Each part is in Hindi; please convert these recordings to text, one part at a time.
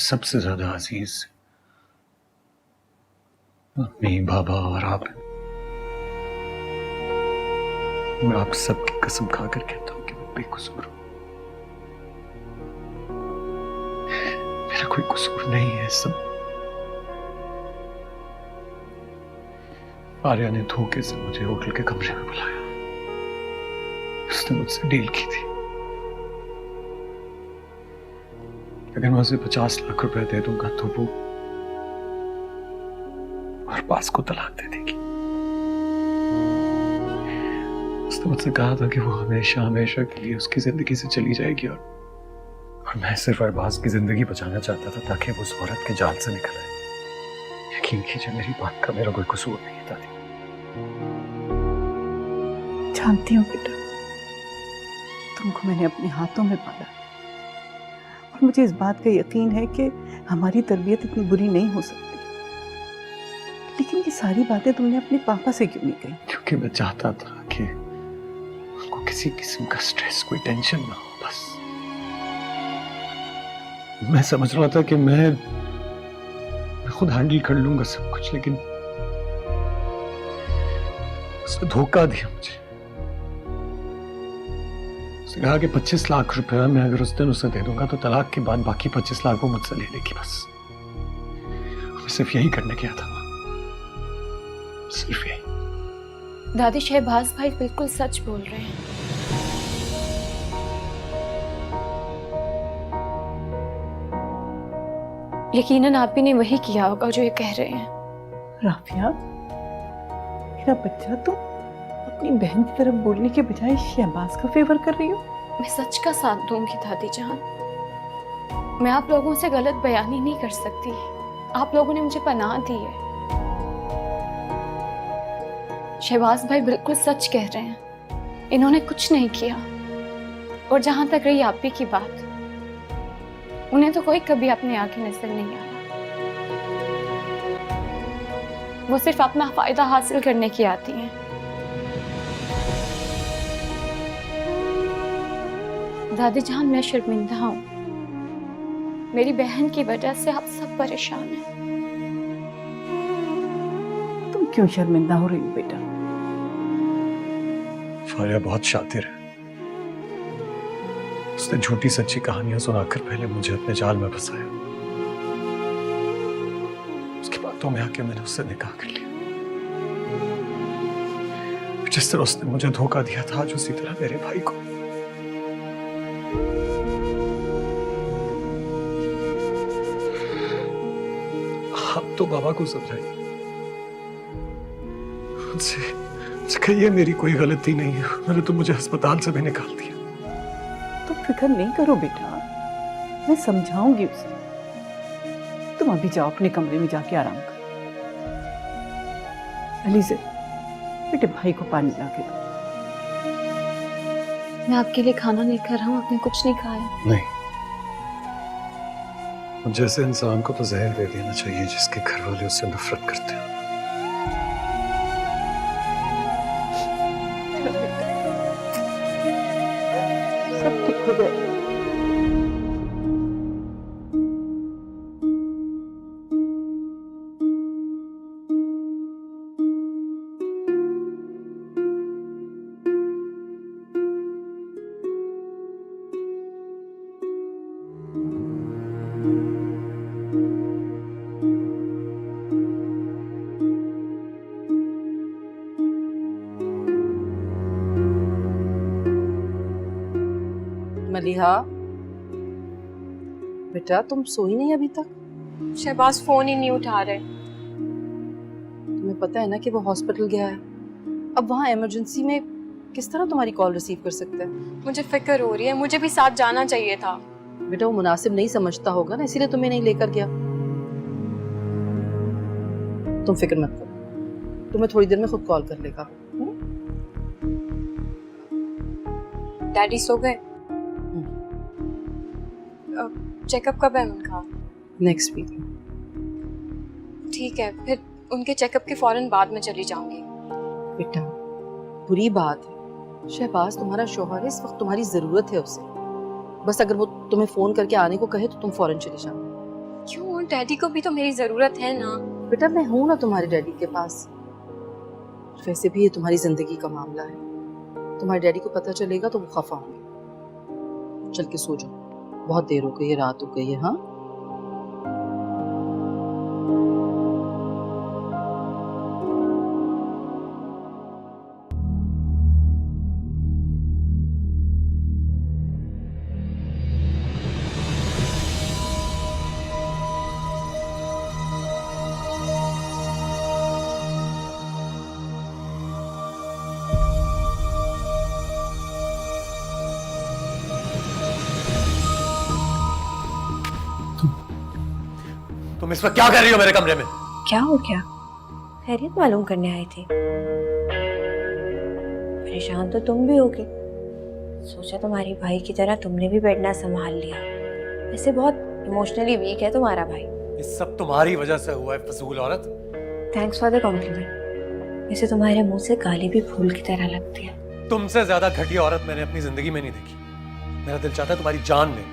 सबसे ज्यादा अजीज मम्मी, बाबा और आप। मैं आप सबकी कसम खाकर कहता हूं कि मैं बेकसूर हूं। मेरा कोई कसूर नहीं है। सब आर्या ने धोखे से मुझे होटल के कमरे में बुलाया। उसने मुझसे डील की थी, अगर मैं उसे 50 लाख रुपए दे दूंगा तो वो अरबाज को तलाक दे देगी। उसने मुझसे कहा था कि वो हमेशा हमेशा के लिए उसकी जिंदगी से चली जाएगी और मैं सिर्फ अरबाज की जिंदगी बचाना चाहता था ताकि वो उस औरत के जाल से निकल आए। यकीन कीजिए मेरी बात का मेरा कोई कसूर नहीं था। जानती हूँ बेटा, तुमको मैंने अपने हाथों में पाला और मुझे इस बात का यकीन है कि हमारी तरबियत इतनी बुरी नहीं हो सकती। लेकिन ये सारी बातें तुमने अपने पापा से क्यों नहीं कही? क्योंकि मैं चाहता था कि उनको किसी किस्म का स्ट्रेस, कोई टेंशन ना हो। बस मैं समझ रहा था कि मैं खुद हैंडल कर लूंगा सब कुछ, लेकिन उसने धोखा दिया मुझे। उसने कहा कि 25 लाख रुपए मैं अगर उस दिन उसे दे दूंगा तो तलाक के बाद बाकी 25 लाख वो मुझसे ले लेगी। बस मैं सिर्फ यही करने गया था, सिर्फ यही। दादी, शहबाज भाई बिल्कुल सच बोल रहे हैं। यकीनन आप ही ने वही किया होगा जो ये कह रहे हैं। राफिया, मेरा बच्चा, तुम अपनी बहन की तरफ बोलने के बजाय शहबाज का फेवर कर रही हो। मैं सच का साथ दूंगी दादी जान। मैं आप लोगों से गलत बयानी नहीं कर सकती। आप लोगों ने मुझे पनाह दी है। शहबाज भाई बिल्कुल सच कह रहे हैं, इन्होंने कुछ नहीं किया। और जहां तक रही आप ही की बात, उन्हें तो कोई कभी अपने आगे नजर नहीं आया। वो सिर्फ अपना फायदा हासिल करने की आती हैं। दादी जान, मैं शर्मिंदा हूं। मेरी बहन की वजह से आप सब परेशान हैं। तुम क्यों शर्मिंदा हो रही हो बेटा? फारिया बहुत शातिर है। उसने झूठी सच्ची कहानियां सुनाकर पहले मुझे अपने जाल में फंसाया। उसकी बातों में आके मैंने उससे निकाह कर लिया। जिस तरह उसने मुझे धोखा दिया था, आज उसी तरह मेरे भाई को। आप तो बाबा को समझाइए, उनसे कहिए मेरी कोई गलती नहीं है। मैंने तो मुझे अस्पताल से भी निकाल दिया। तुम फिक्र नहीं करो बेटा, मैं समझाऊंगी उसे। तुम अभी जाओ अपने कमरे में जाके आराम करो। अलीज़े, बेटे भाई को पानी ला के दो। मैं आपके लिए खाना लेकर आऊं, आपने कुछ नहीं खाया? नहीं, जैसे इंसान को तो जहर दे देना चाहिए जिसके घर वाले उससे नफरत करते हैं। सब ठीक हो जाएगा। मलिहा, बेटा तुम सोई नहीं अभी तक? शहबाज फोन ही नहीं उठा रहे। तुम्हें पता है ना कि वो हॉस्पिटल गया है। अब वहाँ इमरजेंसी में किस तरह तुम्हारी कॉल रिसीव कर सकता है? मुझे फिक्र हो रही है, मुझे भी साथ जाना चाहिए था। बेटा वो मुनासिब नहीं समझता होगा ना, इसीलिए तुम्हें नहीं लेकर गया। तुम फिक्र मत करो, तुम्हें थोड़ी देर में खुद कॉल कर लेगा। डैडी सो गए? चेकअप कब है उनका? Next week. ठीक है, फिर उनके चेकअप के फौरन बाद में चली जाऊंगी। बेटा बुरी बात है, शहबाज तुम्हारा शौहर है, इस वक्त तुम्हारी जरूरत है उसे। बस अगर वो तुम्हें फोन करके आने को कहे तो तुम फौरन चले जाओ। क्यों? डैडी को भी तो मेरी जरूरत है ना। बेटा मैं हूं ना तुम्हारे डैडी के पास। वैसे भी ये तुम्हारी जिंदगी का मामला है, तुम्हारे डैडी को पता चलेगा तो वो खफा होंगे। चल के सो जाओ, बहुत देर हो गई है, रात हो गई है। हाँ तुम इस वक्त क्या कर रही हो मेरे कमरे में? क्या हो गया? खैरियत मालूम करने आई थी। परेशान तो तुम भी होगे, सोचा तुम्हारी भाई की तरह तुमने भी बैठना संभाल लिया। वैसे बहुत इमोशनली वीक है तुम्हारा भाई। ये सब तुम्हारी वजह से हुआ है, फजूल औरत। Thanks for the compliment. वैसे तुम्हारे मुंह से गाली भी फूल की तरह लगती है। तुमसे ज्यादा घटिया औरत मैंने अपनी जिंदगी में नहीं देखी। मेरा दिल चाहता है तुम्हारी जान ले।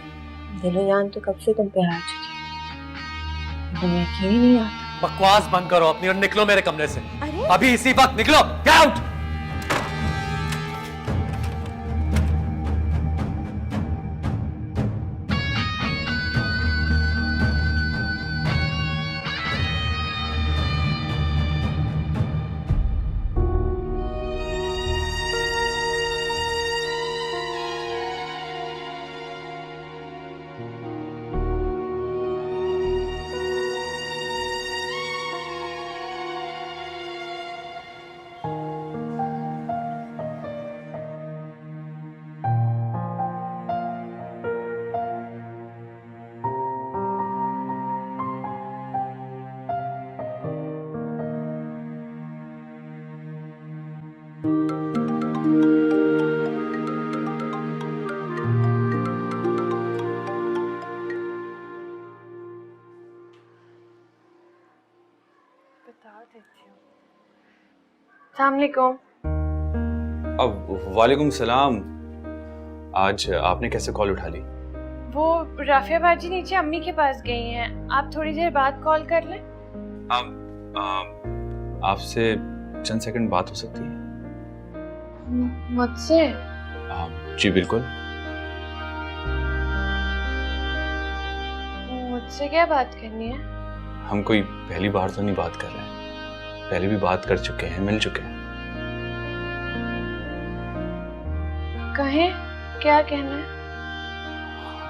दिलो जान तो कब से तुम पे हार चुकी है, तुम्हें यकीन ही नहीं आता। बकवास बंद करो अपनी और निकलो मेरे कमरे से। अरे अभी इसी वक्त निकलो, गेट आउट। अस्सलामुअलैकुम। अब वालेकुम सलाम। आज आपने कैसे कॉल उठा ली? वो राफिया बाजी नीचे अम्मी के पास गई हैं, आप थोड़ी देर बाद कॉल कर लें। आपसे चंद सेकंड बात हो सकती है? मुझसे? जी बिल्कुल। मुझसे क्या बात करनी है? हम कोई पहली बार तो नहीं बात कर रहे हैं, पहले भी बात कर चुके हैं, मिल चुके हैं। कहें, क्या कहना है?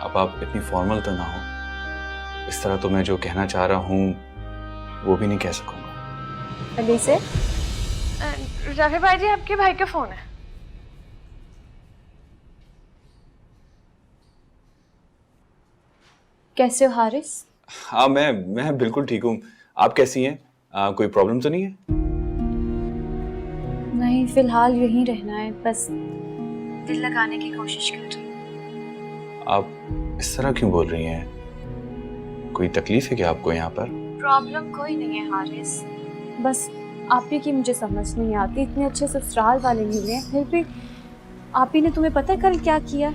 अब आप इतनी फॉर्मल तो ना हो, इस तरह तो मैं जो कहना चाह रहा हूँ वो भी नहीं कह सकूंगा। अभी से राफिया बाजी आपके भाई का फोन है। कैसे हो हारिस? हाँ मैं बिल्कुल ठीक हूँ। आप कैसी हैं? कोई प्रॉब्लम तो नहीं है? नहीं, फिलहाल यहीं रहना है, बस दिल लगाने की कोशिश कर रही हूँ। आप इस तरह क्यों बोल रही हैं? कोई तकलीफ है क्या आपको यहाँ पर? प्रॉब्लम कोई नहीं है हारिस, बस आप ही की मुझे समझ नहीं आती। इतने अच्छे ससुराल वाले मिले हैं, फिर भी आप ही ने, तुम्हें पता है कल क्या किया?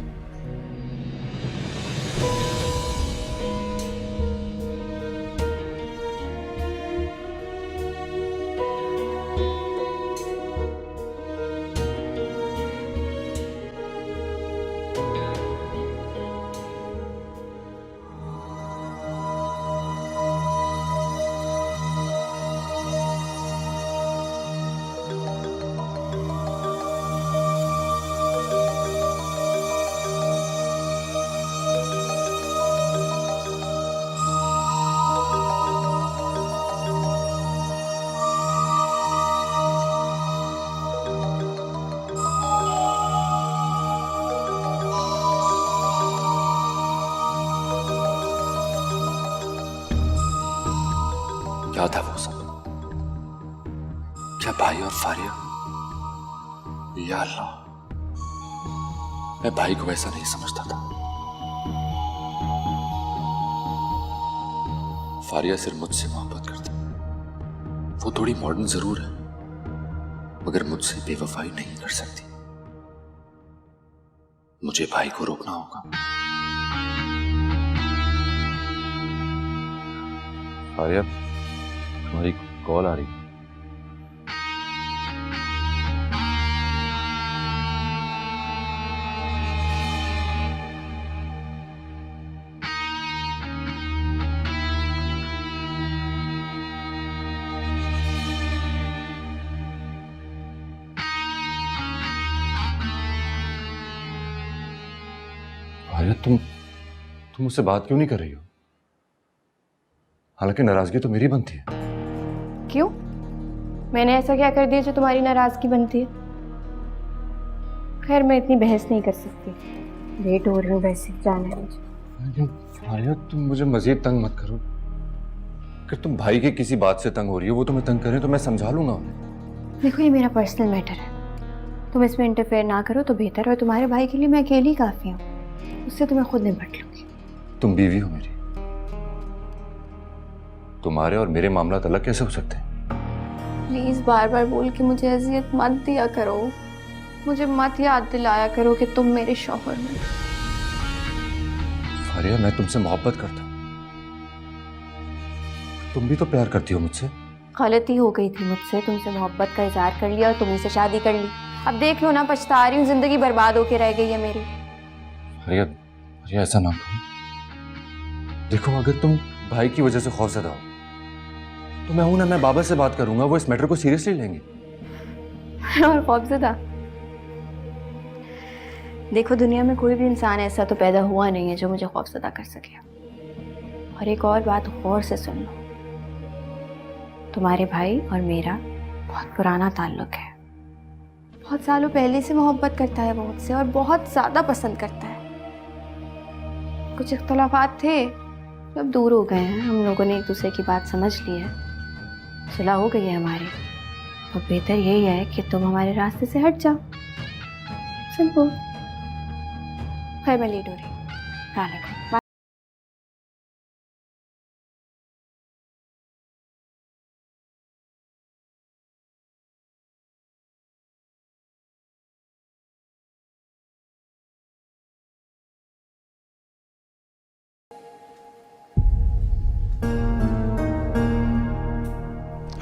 क्या था वो सब? क्या भाई और फारिया? या अल्लाह, मैं भाई को वैसा नहीं समझता था। फारिया सिर्फ मुझसे मोहब्बत करती। वो थोड़ी मॉडर्न जरूर है, मगर मुझसे बेवफाई नहीं कर सकती। मुझे भाई को रोकना होगा। आर्या, तुम्हारी कॉल आ रही है। आर्या, तुम मुझसे बात क्यों नहीं कर रही हो? हालांकि नाराजगी तो मेरी बनती है। क्यों? मैंने ऐसा क्या कर दिया जो तुम्हारी नाराजगी बनती है? खैर, मैं इतनी बहस नहीं कर सकती, लेट हो रही हूँ, वैसे जाना है मुझे। लेकिन आर्या, तुम मुझे मजीद तंग मत करो। अगर तुम भाई के किसी बात से तंग हो रही हो, वो तुम्हें तंग करें तो मैं समझा लूंगा उन्हें। देखो, ये मेरा पर्सनल मैटर है, तुम इसमें इंटरफेयर ना करो तो बेहतर है। और तुम्हारे भाई के लिए मैं अकेली काफी हूँ, उससे तो मैं खुद निपट लूंगी। तुम बीवी हो मेरी, तुम्हारे और मेरे मामला अलग कैसे हो सकते हैं? प्लीज बार बार बोल के मुझे अजियत मत दिया करो, मुझे मत याद दिलाया करो कि तुम मेरे शौहर हो। आर्या, मैं तुमसे मोहब्बत करता हूँ, तुम भी तो प्यार करती हो मुझसे। गलती हो गई थी मुझसे, तुमसे मोहब्बत का इजहार कर लिया और तुम्ही से शादी कर ली। अब देख लो ना, पछता रही हूँ, जिंदगी बर्बाद होके रह गई है मेरी। आर्या, आर्या, ऐसा ना करो। देखो, अगर तुम भाई की वजह से खौफजदा हो तो मैं हूं ना, मैं बाबा से बात करूंगा, वो इस मैटर को सीरियसली लेंगे। और खौफजदा? देखो, दुनिया में कोई भी इंसान ऐसा तो पैदा हुआ नहीं है जो मुझे खौफजदा कर सके। और एक और बात गौर से सुन लो, तुम्हारे भाई और मेरा बहुत पुराना ताल्लुक है। बहुत सालों पहले से मोहब्बत करता है वो मुझसे, और बहुत ज्यादा पसंद करता है। कुछ इख्तलाफात थे, अब दूर हो गए हैं। हम लोगों ने एक दूसरे की बात समझ ली है, सुलह हो गई है हमारी। तो बेहतर यही है कि तुम हमारे रास्ते से हट जाओ, सिंपल। खैर, मैं लेट हो रही हूँ, ख्याल रखो।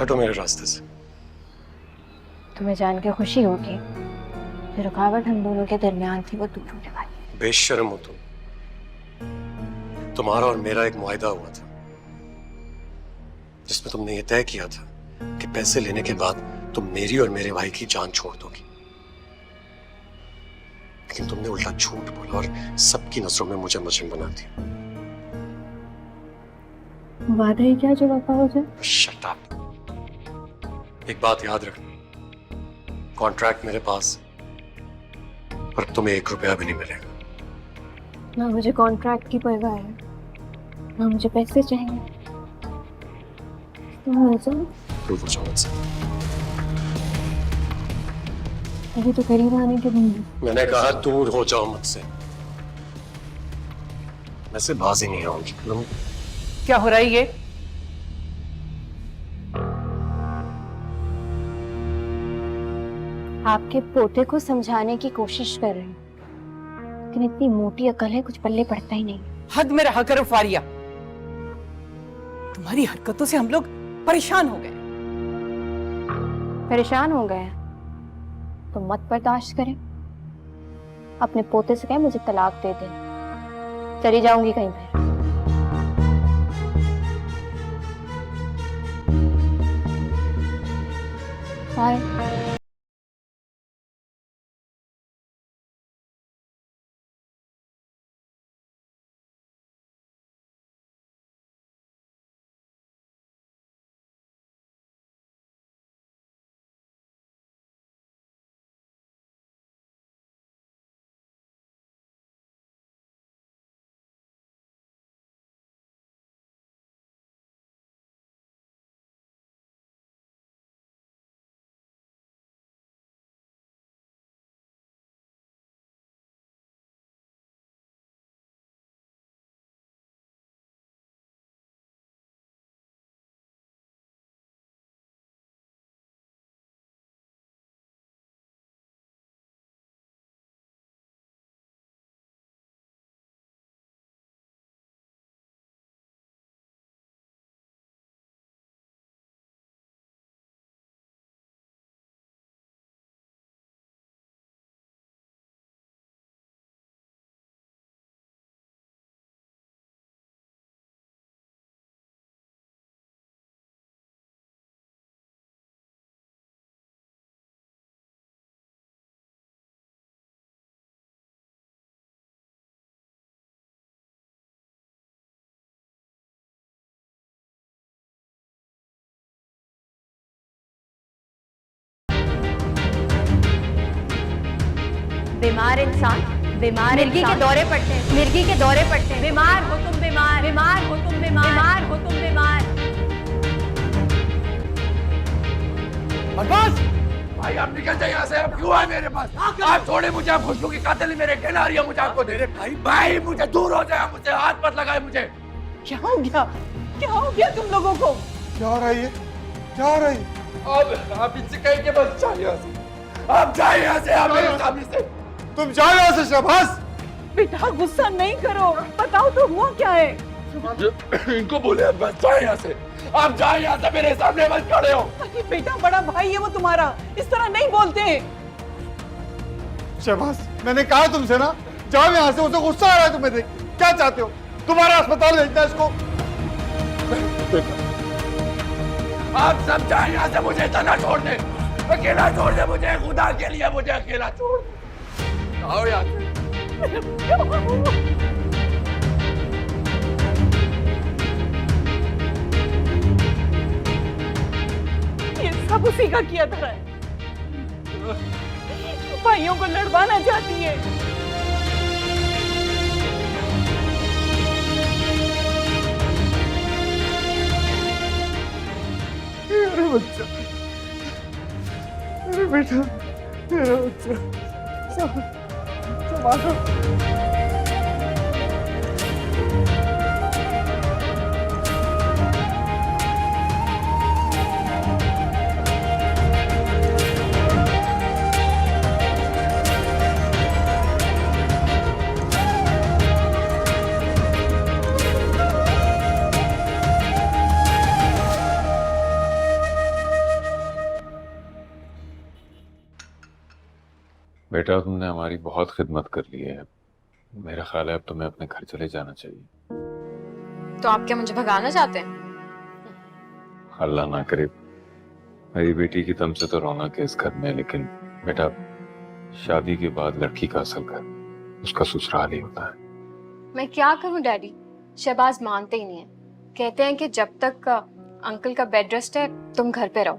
हटो मेरे रास्ते से। तुम्हें जान के खुशी होगी, जो रुकावट हम दोनों के दरमियान थी वो दूर होने वाली। बेशर्म हो तुम। तुम्हारा और मेरा एक मुआहदा हुआ था जिसमें तुमने ये तय किया था कि पैसे लेने के बाद तुम मेरी और मेरे भाई की जान छोड़ दोगी। लेकिन तुमने उल्टा झूठ बोला और सबकी नजरों में मुझे मुजरिम बना दिया। वादा है क्या जो वफा हो जाए? Shut up. एक बात याद रखना, कॉन्ट्रैक्ट मेरे पास है और तुम्हें 1 रुपया भी नहीं मिलेगा। ना मुझे कॉन्ट्रैक्ट की परवाह है, ना मुझे पैसे चाहिए। तुम मुझे दूर हो जाओ मुझसे। अभी तो करीब आने के दिन है। मैंने कहा दूर हो जाओ मुझसे। मैं से बाज ही नहीं आऊंगी। क्या हो रहा है ये? आपके पोते को समझाने की कोशिश कर रही हूँ, लेकिन इतनी मोटी अकल है, कुछ पल्ले पड़ता ही नहीं। हद में रहा करो फारिया, तुम्हारी हरकतों से हम लोग परेशान हो गए। परेशान हो गए तो मत बर्दाश्त करें। अपने पोते से कहें मुझे तलाक दे दे, चली जाऊंगी कहीं पे। बाय। बीमार इंसान, बीमार मिर्गी के दौरे पड़ते हैं, मिर्गी के दौरे पड़ते हैं। बीमार हो तुम, बीमार, बीमार हो तुम, बीमार, बीमार हो तुम, बीमार। बस भाई आप निकल जाइए यहाँ से। अब क्यों आए मेरे पास? आप छोड़े मुझे, आप खुशबू की कातिल मेरे कहना रही है मुझे आपको दे। भाई मुझे दूर हो जाए, मुझे हाथ मत लगाए मुझे। क्या हो गया? क्या हो गया तुम लोगों को? क्या हो रही है? क्या हो रही है? अब आप इनसे कहें कि बस जाइए यहाँ से। आप जाइए यहाँ से, आप मेरे सामने से। तुम जाओ यहाँ से शहबाज। बेटा गुस्सा नहीं करो, बताओ तो हुआ क्या है? इनको बोले अब बस जाए यहाँ से। आप जाए यहाँ से, मेरे सामने मत खड़े हो। अरे बेटा बड़ा भाई है वो तुम्हारा, इस तरह नहीं बोलते। शहबाज मैंने कहा तुमसे ना, जाओ यहाँ से। उसे गुस्सा आ रहा है तुम्हें देख। क्या चाहते हो? तुम्हारा अस्पताल भेजना इसको? आप सब जाए यहाँ से, मुझे इतना छोड़ दे, अकेला छोड़ दे मुझे, खुदा के लिए मुझे अकेला छोड़ दे। आओ यहाँ से। ये सब उसी का किया धरा है। भाइयों को लड़वाना चाहती है। मेरा बच्चा, मेरा बेटा, मेरा बच्चा, संभालो। बेटा तुमने हमारी बहुत खिदमत कर ली है, मेरा ख्याल है अब तुम्हें अपने घर चले जाना चाहिए। तो आप क्या मुझे भगाना चाहते हैं? अल्लाह ना करे, मेरी बेटी की दम से तो रौनक है इस घर में, लेकिन बेटा शादी के बाद लड़की का असल घर उसका ससुराल ही होता है। मैं क्या करूं डैडी, शहबाज मानते ही नहीं है। कहते हैं कि जब तक अंकल का बेड रेस्ट है तुम घर पे रहो,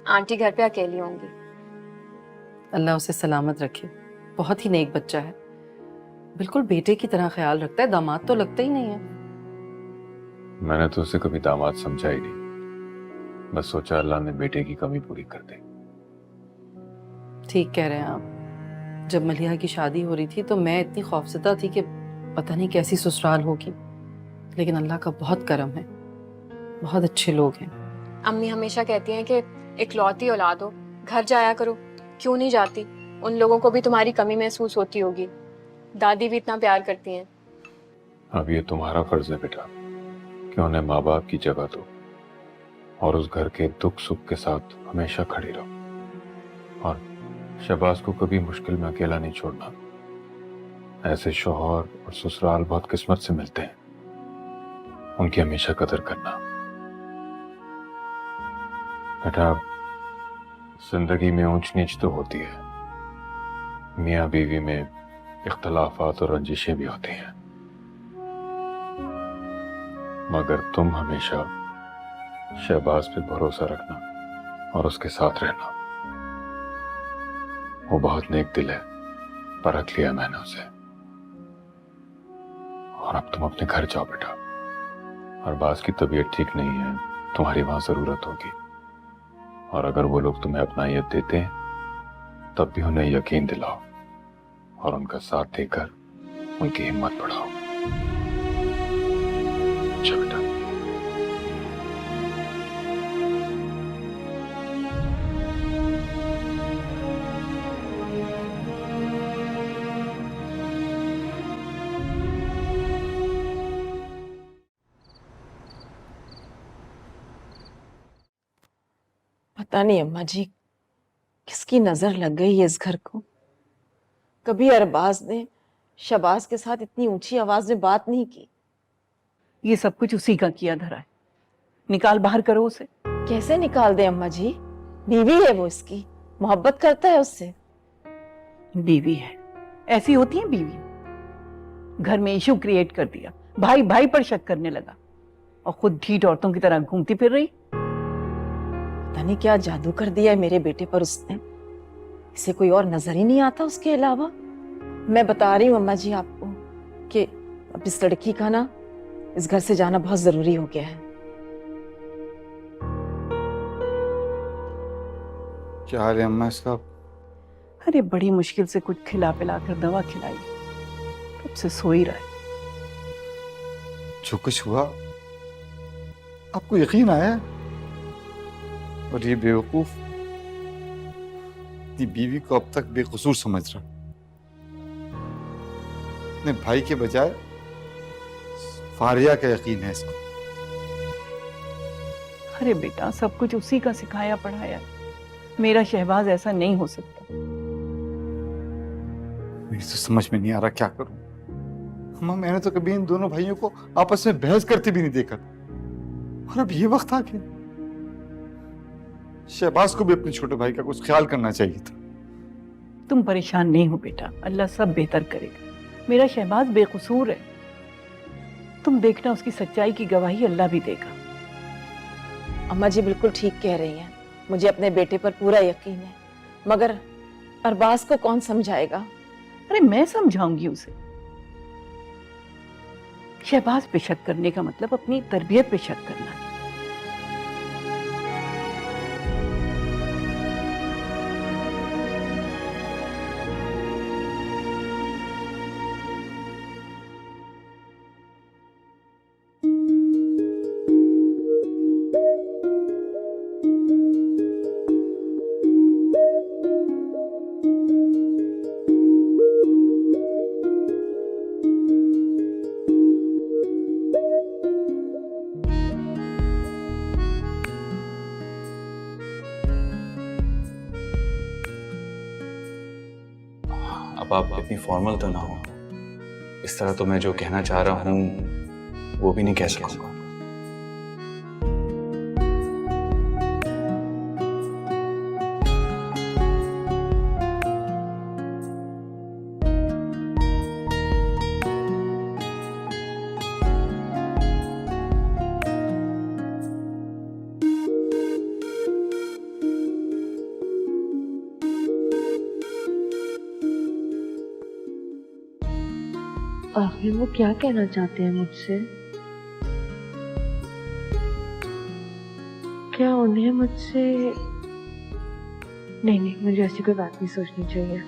आंटी घर पे अकेली होंगी। अल्लाह उसे सलामत रखे, बहुत ही नेक बच्चा है, बिल्कुल बेटे की तरह ख्याल रखता है, दामाद तो लगता ही नहीं है। मैंने तो उसे कभी दामाद समझा ही नहीं, बस सोचा अल्लाह ने बेटे की कमी पूरी कर दे। ठीक कह रहे हैं आप, जब मलिहा की शादी हो रही थी तो मैं इतनी खौफजदा थी कि पता नहीं कैसी ससुराल होगी, लेकिन अल्लाह का बहुत करम है, बहुत अच्छे लोग हैं। अम्मी हमेशा कहती हैं कि इकलौती औलाद हो, घर जाया करो, क्यों नहीं जाती? उन लोगों को भी तुम्हारी कमी महसूस होती होगी, दादी भी इतना प्यार करती हैं। अब ये तुम्हारा फर्ज है बेटा कि उन्हें माँ बाप की जगह दो और उस घर के दुख सुख के साथ हमेशा खड़ी रहो, और शहबाज को कभी मुश्किल में अकेला नहीं छोड़ना। ऐसे शौहर और ससुराल बहुत किस्मत से मिलते हैं, उनकी हमेशा कदर करना। बेटा जिंदगी में ऊंच नीच तो होती है, मियाँ बीवी में इख्तलाफात और रंजिशें भी होती हैं, मगर तुम हमेशा शहबाज पे भरोसा रखना और उसके साथ रहना। वो बहुत नेक दिल है, परख लिया मैंने उसे। और अब तुम अपने घर जाओ बेटा, अरबाज की तबीयत ठीक नहीं है, तुम्हारी वहां जरूरत होगी, और अगर वो लोग तुम्हें अपनायत देते हैं तब भी उन्हें यकीन दिलाओ और उनका साथ देकर उनकी हिम्मत बढ़ाओ। अच्छा बेटा। पता नहीं अम्मा जी किसकी नजर लग गई है इस घर को। कभी अरबाज ने शहबाज के साथ इतनी ऊंची आवाज में बात नहीं की। ये सब कुछ उसी का किया धरा है, निकाल बाहर करो उसे। कैसे निकाल दे अम्मा जी, बीवी है वो इसकी, मोहब्बत करता है उससे। बीवी है, ऐसी होती है बीवी। घर में इशू क्रिएट कर दिया, भाई भाई पर शक करने लगा और खुद ढीठ औरतों की तरह घूमती फिर रही। पता नहीं क्या जादू कर दिया है मेरे बेटे पर उसने, इसे कोई और नजर ही नहीं आता उसके अलावा। मैं बता रही हूँ अम्मा जी आपको कि अब इस लड़की का ना इस घर से जाना बहुत जरूरी हो गया है। क्या हाल है अम्मा इसका? अरे बड़ी मुश्किल से कुछ खिला पिला कर दवा खिलाई, तब से सो ही रहा है। जो कुछ हुआ आपको यकीन आया? और ये बेवकूफ अपनी बीवी को अब तक बेकसूर समझ रहा, अपने भाई के बजाय फारिया का यकीन है इसको। अरे बेटा, सब कुछ उसी का सिखाया पढ़ाया, मेरा शहबाज ऐसा नहीं हो सकता। मेरी तो समझ में नहीं आ रहा क्या करूं। अम्मा, मैंने तो कभी इन दोनों भाइयों को आपस में बहस करते भी नहीं देखा, और अब ये वक्त आ गया। शहबाज को भी अपने छोटे भाई का कुछ ख्याल करना चाहिए था। तुम परेशान नहीं हो बेटा, अल्लाह सब बेहतर करेगा। मेरा शहबाज बेकसूर है, तुम देखना उसकी सच्चाई की गवाही अल्लाह भी देगा। अम्मा जी बिल्कुल ठीक कह रही हैं, मुझे अपने बेटे पर पूरा यकीन है, मगर अरबाज को कौन समझाएगा? अरे मैं समझाऊंगी उसे। शहबाज पे शक करने का मतलब अपनी तरबियत पे शक करना है। अब आप इतनी फॉर्मल तो ना हो, इस तरह तो मैं जो कहना चाह रहा हूँ वो भी नहीं कह सकूंगा। आखिर वो क्या कहना चाहते हैं मुझसे? क्या उन्हें मुझसे... नहीं, मुझे ऐसी कोई बात नहीं सोचनी चाहिए।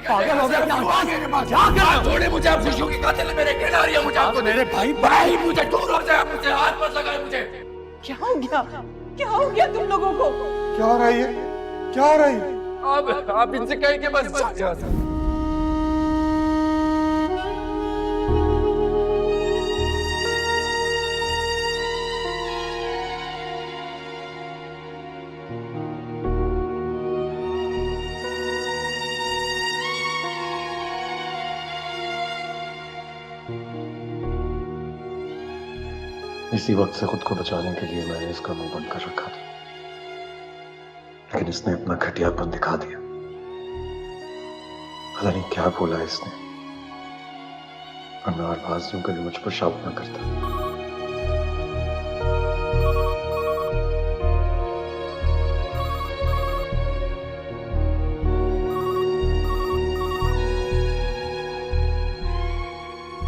पागल हो गया क्या? छोड़े मुझे, आप खुशियों की कातिल मेरे कहला रही है मुझे। आपको मेरे भाई मुझे दूर हो जाए, मुझे हाथ मत लगाए मुझे। क्या हो गया? क्या हो गया तुम लोगों को? क्या हो रहा है? क्या हो रहा है? आप इनसे कहेंगे बस जा। इसी वक्त से खुद को बचाने के लिए मैंने इसका मुंह बंद कर रखा था, लेकिन इसने अपना घटियापन दिखा दिया। पता नहीं क्या बोला इसने, और मैं अरबाज यूं कभी मुझ पर शक न करता।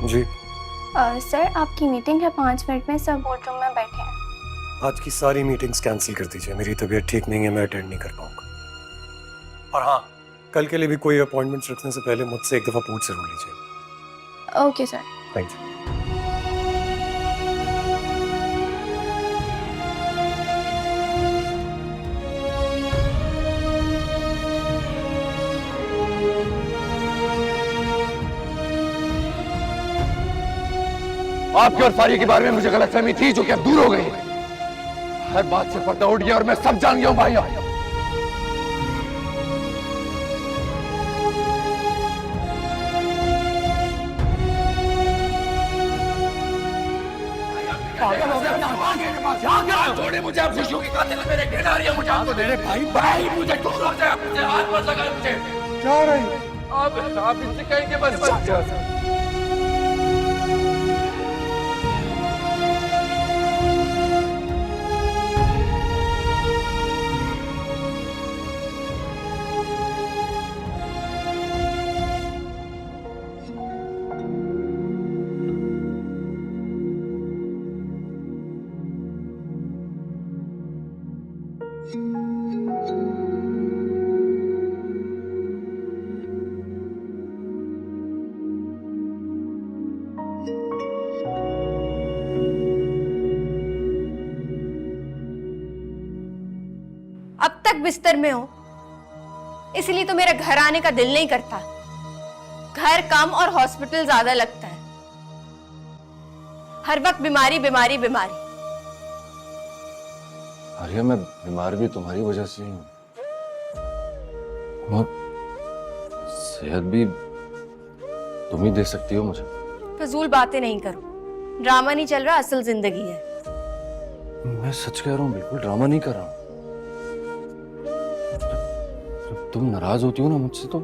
जी सर, आपकी मीटिंग है 5 मिनट में, सब बोर्ड रूम में बैठे हैं। आज की सारी मीटिंग्स कैंसिल कर दीजिए, मेरी तबीयत ठीक नहीं है, मैं अटेंड नहीं कर पाऊंगा। और हाँ, कल के लिए भी कोई अपॉइंटमेंट्स रखने से पहले मुझसे एक दफ़ा पूछ जरूर लीजिए। Okay sir. Thank you. आपकी और फारिया के बारे में मुझे गलतफहमी थी, जो कि अब दूर हो गई है। हर बात से पर्दा उठ गया और मैं सब जान गया हूं भाइयों। छोड़े मुझे, आप खुशियों की कातिल मेरे घेर आ रही है, मुझे आपको मेरे भाई मुझे छोड़ो, मुझे हाथ मत लगा मुझे। क्या रही आप इनसे कहेंगे बस अब तक बिस्तर में हो, इसलिए तो मेरा घर आने का दिल नहीं करता। घर कम और हॉस्पिटल ज्यादा लगता है। हर वक्त बीमारी बीमारी बीमारी। आर्या, मैं बीमार भी तुम्हारी वजह से ही हूँ और सेहत भी तुम ही दे सकती हो मुझे। फजूल बातें नहीं करो, ड्रामा नहीं चल रहा, असल जिंदगी है। मैं सच कह रहा हूँ, बिल्कुल ड्रामा नहीं कर रहा हूँ। जब तुम नाराज होती हो ना मुझसे तो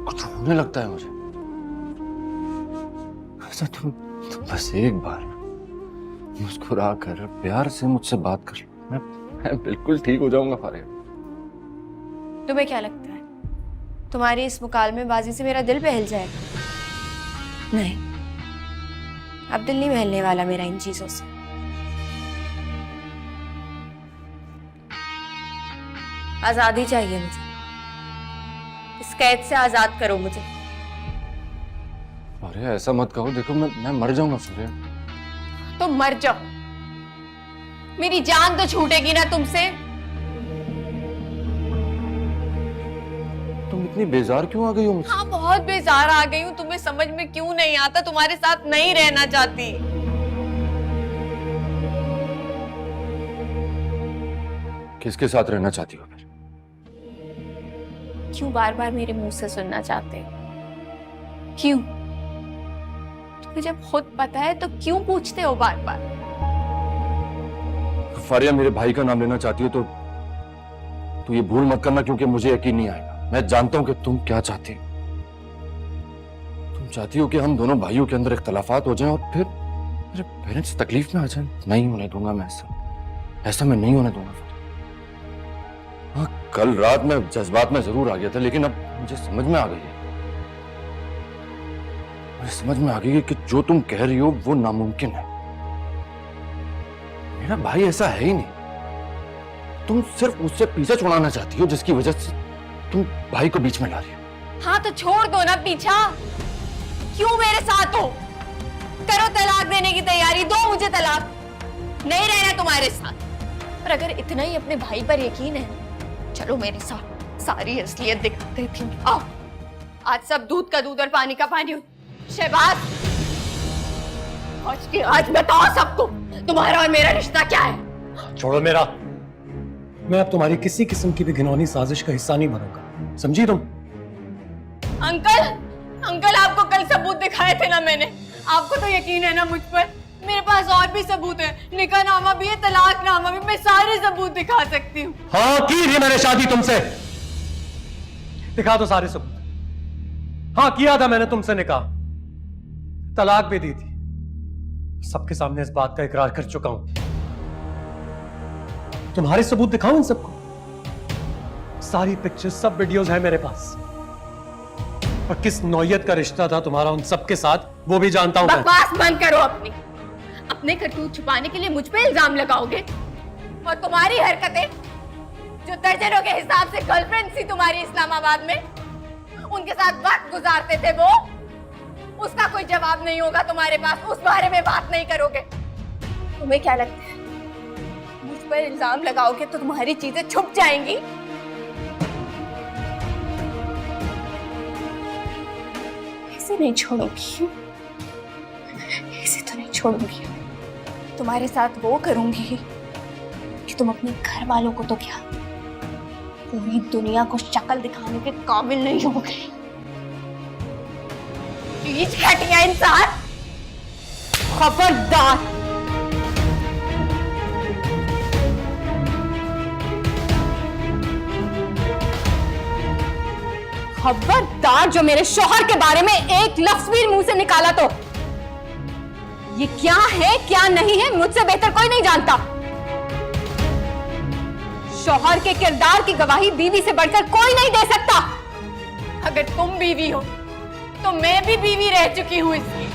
कुछ होने लगता है मुझे। अच्छा तुम बस एक बार मुस्कुरा कर प्यार से मुझसे बात कर लो, मैं बिल्कुल ठीक हो जाऊंगा फारिया। तुम्हें क्या लगता है तुम्हारी इस मुकालमेबाजी से मेरा दिल बहल जाएगा? नहीं, अब दिल नहीं बहलने वाला मेरा इन चीजों से। आजादी चाहिए मुझे, इस कैद से आजाद करो मुझे। अरे ऐसा मत कहो, देखो मैं मर जाऊंगा फारिया। तो मर जाओ, मेरी जान तो छूटेगी ना तुमसे। तुम इतनी बेजार क्यों आ गई हो मुझसे? हाँ, बहुत बेजार आ गई हूँ। तुम्हें समझ में क्यों नहीं आता? तुम्हारे साथ नहीं रहना चाहती। किसके साथ रहना चाहती हो फिर? क्यों बार बार मेरे मुंह से सुनना चाहते हो? क्यों? तुम्हें जब खुद पता है तो क्यों पूछते हो बार बार? फारिया, मेरे भाई का नाम लेना चाहती हो तो ये भूल मत करना, क्योंकि मुझे यकीन नहीं आएगा। मैं जानता हूं कि तुम क्या चाहती हो। तुम चाहती हो कि हम दोनों भाइयों के अंदर इख्तलाफात हो जाएं और फिर मेरे पेरेंट्स तकलीफ में आ जाएं। नहीं होने दूंगा मैं ऐसा मैं नहीं होने दूंगा। हाँ, कल रात में जज्बात में जरूर आ गया था, लेकिन अब मुझे समझ में आ गई है। मुझे समझ में आ गई है कि जो तुम कह रही हो वो नामुमकिन है। मेरा भाई ऐसा है ही नहीं। तुम सिर्फ उससे पीछा छुड़ाना चाहती हो, जिसकी वजह से तुम भाई को बीच में ला रही हो। हाँ तो छोड़ दो ना पीछा। क्यों मेरे साथ हो? करो तलाक देने की तैयारी, दो मुझे तलाक। नहीं रहना तुम्हारे साथ। और अगर इतना ही अपने भाई पर यकीन है, चलो मेरे साथ, सारी असलियत दिखा देती हूँ। आओ, आज सब दूध का दूध और पानी का पानी हो। शहबाज, आज बताओ सबको तुम्हारा और मेरा रिश्ता क्या है? छोड़ो मेरा। मैं अब तुम्हारी किसी किस्म की भी घिनौनी साजिश का हिस्सा नहीं बनूंगा, समझी तुम? अंकल आपको कल सबूत दिखाए थे ना मैंने। आपको तो यकीन है ना मुझ पर? मेरे पास और भी सबूत है, निकाहनामा भी है, तलाकनामा भी। मैं सारे सबूत दिखा सकती हूँ। हाँ, की थी मैंने शादी तुमसे। दिखा दो सारे सबूत। हाँ, किया था मैंने तुमसे निकाह, तलाक भी दी थी। सबके सामने इस बात का इकरार कर चुका हूं। तुम्हारे सबूत दिखाऊं इन सबको? सारी पिक्चर्स, सब वीडियोस है मेरे पास। और किस नौयत का रिश्ता था तुम्हारा उन सबके साथ, वो भी जानता हूं। बकवास बंद करो। अपने करतूत छुपाने के लिए मुझ पे इल्जाम लगाओगे? और तुम्हारी हरकतें, जो दर्जनों के हिसाब से गर्लफ्रेंड थी तुम्हारी इस्लामाबाद में, उनके साथ वक्त गुजारते थे वो, उसका कोई जवाब नहीं होगा तुम्हारे पास। उस बारे में बात नहीं करोगे। तुम्हें क्या लगता है मुझ पर इल्जाम लगाओगे तो तुम्हारी चीजें छुप जाएंगी? ऐसे नहीं छोड़ूंगी, ऐसे तो नहीं छोड़ूंगी। तुम्हारे साथ वो करूंगी कि तुम अपने घर वालों को तो क्या, पूरी दुनिया को शक्ल दिखाने के काबिल नहीं होगे। घटिया इंसान, खबरदार। खबरदार जो मेरे शौहर के बारे में एक लफ्ज भी मुंह से निकाला तो ये क्या है क्या नहीं है मुझसे बेहतर कोई नहीं जानता। शौहर के किरदार की गवाही बीवी से बढ़कर कोई नहीं दे सकता। अगर तुम बीवी हो तो मैं भी बीवी रह चुकी हूं इसकी।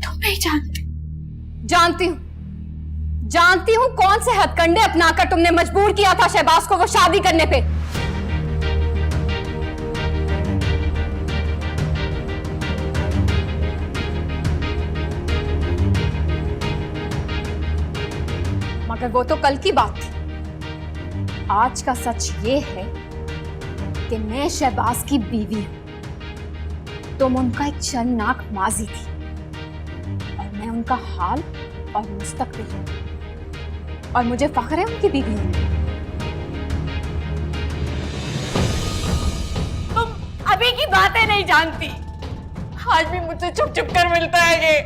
तुम नहीं जानते। जानती हूं कौन से हथकंडे अपनाकर तुमने मजबूर किया था शहबाज को वो शादी करने पे। मगर वो तो कल की बात थी। आज का सच ये है कि मैं शहबाज की बीवी हूं। तुम उनका एक शर्मनाक माजी थी और मैं उनका हाल और मुस्तकबिल हूं और मुझे फख्र है उनकी बीवी हूं। तुम अभी की बातें नहीं जानती। आज भी मुझसे छुप छुप कर मिलता है ये,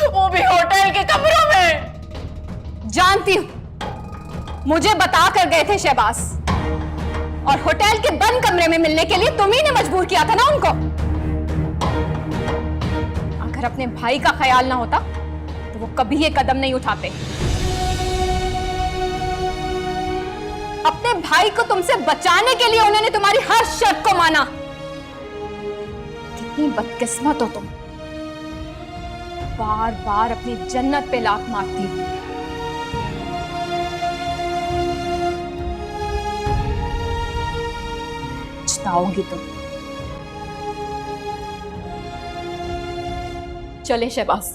वो भी होटल के कमरों में। जानती हूं, मुझे बता कर गए थे शहबाज और होटल के बंद कमरे में मिलने के लिए तुम ही ने मजबूर किया था ना उनको। अगर अपने भाई का ख्याल ना होता तो वो कभी ये कदम नहीं उठाते। अपने भाई को तुमसे बचाने के लिए उन्होंने तुम्हारी हर शर्त को माना। कितनी बदकिस्मत हो तुम, बार बार अपनी जन्नत पे लात मारती हो। पछताओगी तुम। चले शहबाज।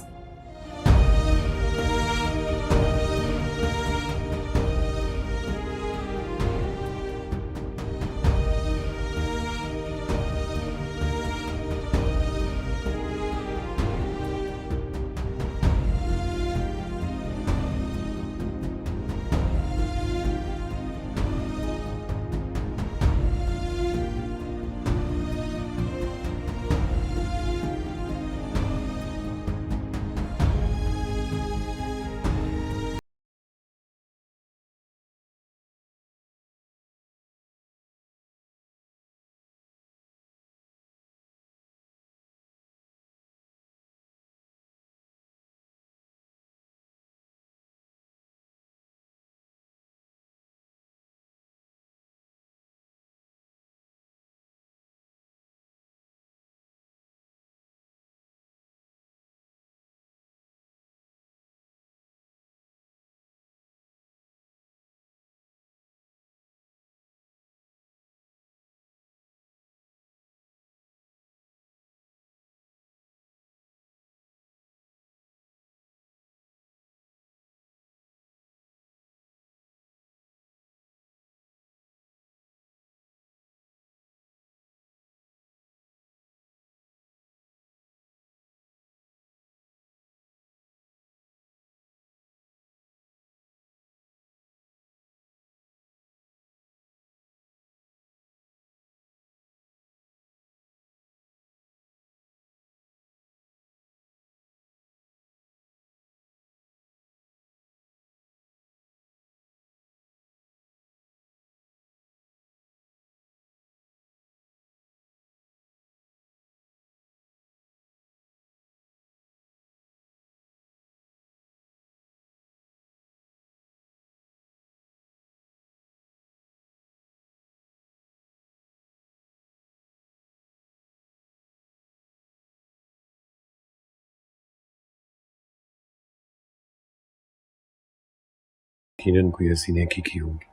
यकीनन कोई ऐसी नेकी की होगी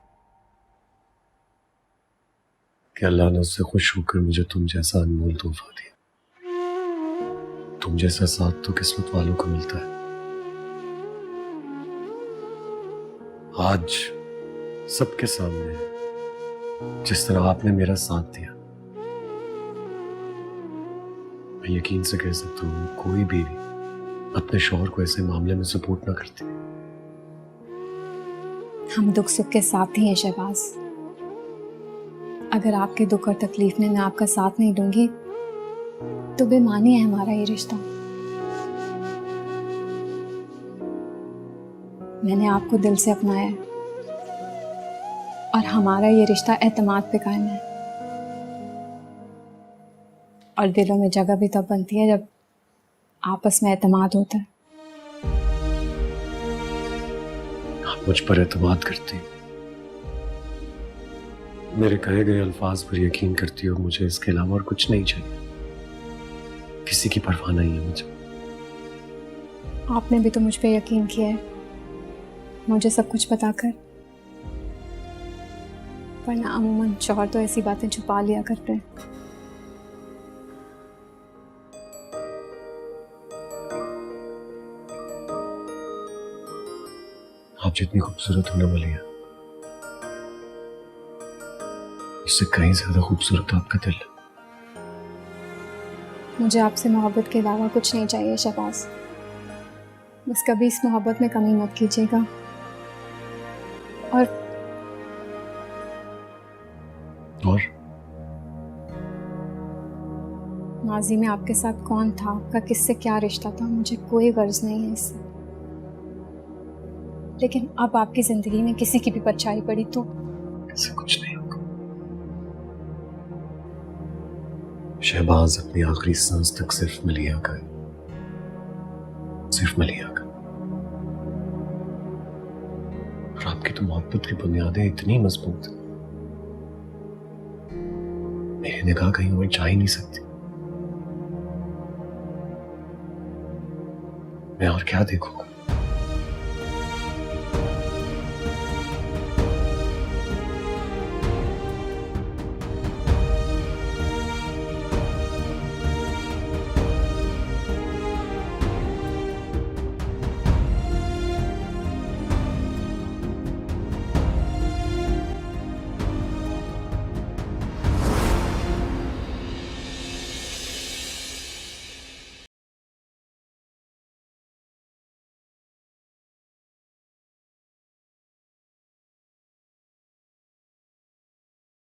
कि अल्लाह ने उससे खुश होकर मुझे तुम जैसा अनमोल तोहफा दिया। तुम जैसा साथ तो किस्मत वालों को मिलता है। आज सबके सामने जिस तरह आपने मेरा साथ दिया, मैं यकीन से कह सकता हूं कोई बीवी अपने शौहर को ऐसे मामले में सपोर्ट ना करती। हम दुख सुख के साथ ही हैं शहबाज। अगर आपके दुख और तकलीफ में मैं आपका साथ नहीं दूंगी तो बेमानी है हमारा ये रिश्ता। मैंने आपको दिल से अपनाया है और हमारा ये रिश्ता एतमाद पे कायम है। और दिलों में जगह भी तब बनती है जब आपस में एतमाद होता है। आप मुझ पर एतमाद करती, मेरे कहे गए अल्फाज पर यकीन करती हो। मुझे इसके अलावा और कुछ नहीं चाहिए, किसी की परवाह नहीं है मुझे। आपने भी तो मुझ पे यकीन किया है, मुझे सब कुछ बताकर। वरना अमूमन शौहर तो ऐसी बातें छुपा लिया करते हैं। आप जितनी खूबसूरत हो ना मलिया, इससे कहीं ज्यादा खूबसूरत आपका दिल है। मुझे आपसे मोहब्बत के अलावा कुछ नहीं चाहिए शहबाज। बस कभी इस मोहब्बत में कमी मत कीजिएगा। और माजी में आपके साथ कौन था, आपका किससे क्या रिश्ता था, मुझे कोई गर्ज नहीं है इससे। लेकिन अब आपकी जिंदगी में किसी की भी परछाई पड़ी तो ऐसा कुछ नहीं होगा। शहबाज अपनी आखिरी सांस तक सिर्फ मलिया का है, सिर्फ मलिया का। और आपकी तो मोहब्बत की बुनियादें इतनी मजबूत हैं, मेरी निगाह कहीं और जा ही नहीं सकती। मैं और क्या देखूंगा?